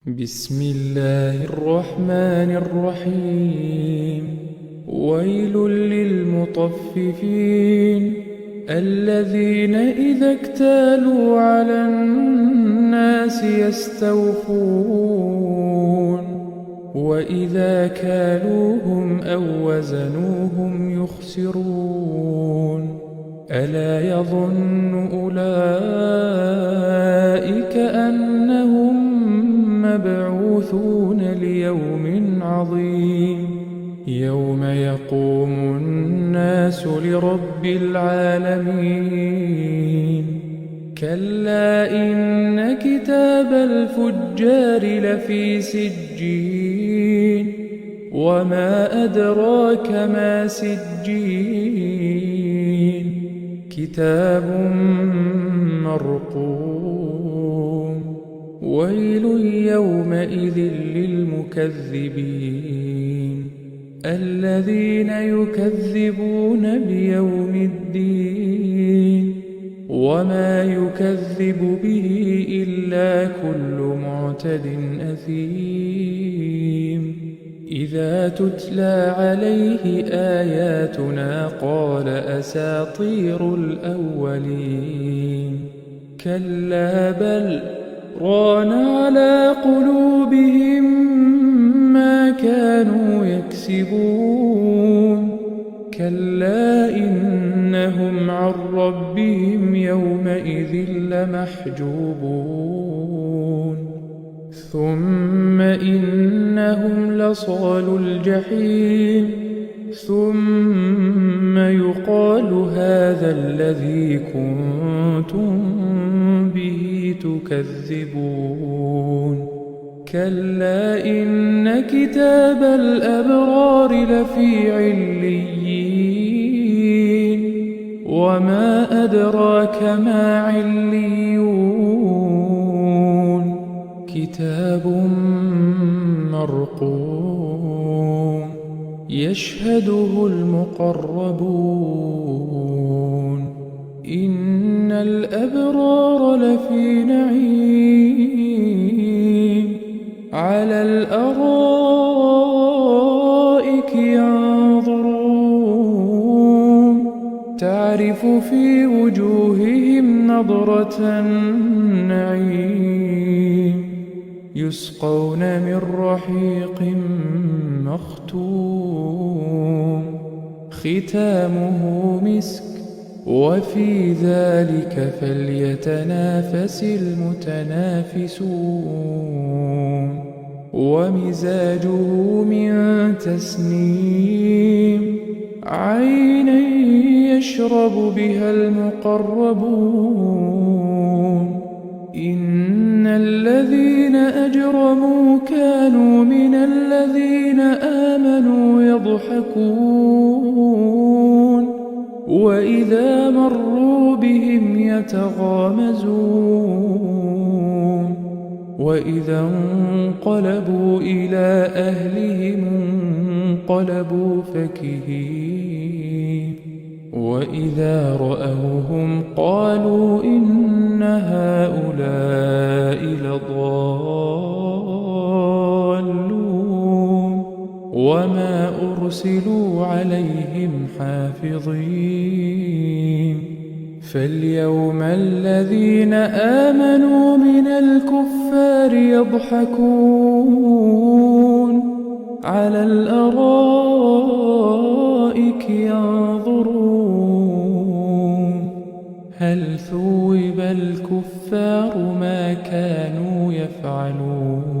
بسم الله الرحمن الرحيم. ويل للمطففين الذين إذا اكتالوا على الناس يستوفون وإذا كالوهم أو وزنوهم يخسرون. ألا يظن أولئك أنهم مبعوثون ليوم عظيم يوم يقوم الناس لرب العالمين. كلا إن كتاب الفجار لفي سجين وما أدراك ما سجين كتاب مرقوم. ويل يومئذ للمكذبين الذين يكذبون بيوم الدين وما يكذب به إلا كل معتد أثيم. إذا تتلى عليه آياتنا قال أساطير الأولين. كلا بل ران على قلوبهم ما كانوا يكسبون. كلا إنهم عن ربهم يومئذ لمحجوبون. ثم إنهم لصالو الجحيم ثم يقال هذا الذي كنتم به تكذبون. كلا إن كتاب الأبرار لفي عليين وما أدراك ما عليون كتاب مرقوم يشهده المقربون. إن الأبرار لفي نعيم على الأرائك ينظرون تعرف في وجوههم نضرة النعيم يسقون من رحيق مختوم ختامه مسك وفي ذلك فليتنافس المتنافسون. ومزاجه من تسنيم عينا يشرب بها المقربون. إن الذين أجرموا كانوا من الذين آمنوا يضحكون وإذا مروا بهم يتغامزون. وإذا انقلبوا إلى أهلهم انقلبوا فكهين. وإذا رأوهم قالوا إن هؤلاء لضالون وما أرسلوا عليهم حافظين. فاليوم الذين آمنوا من الكفار يضحكون على الأرائك ينظرون هل ثوب الكفار ما كانوا يفعلون.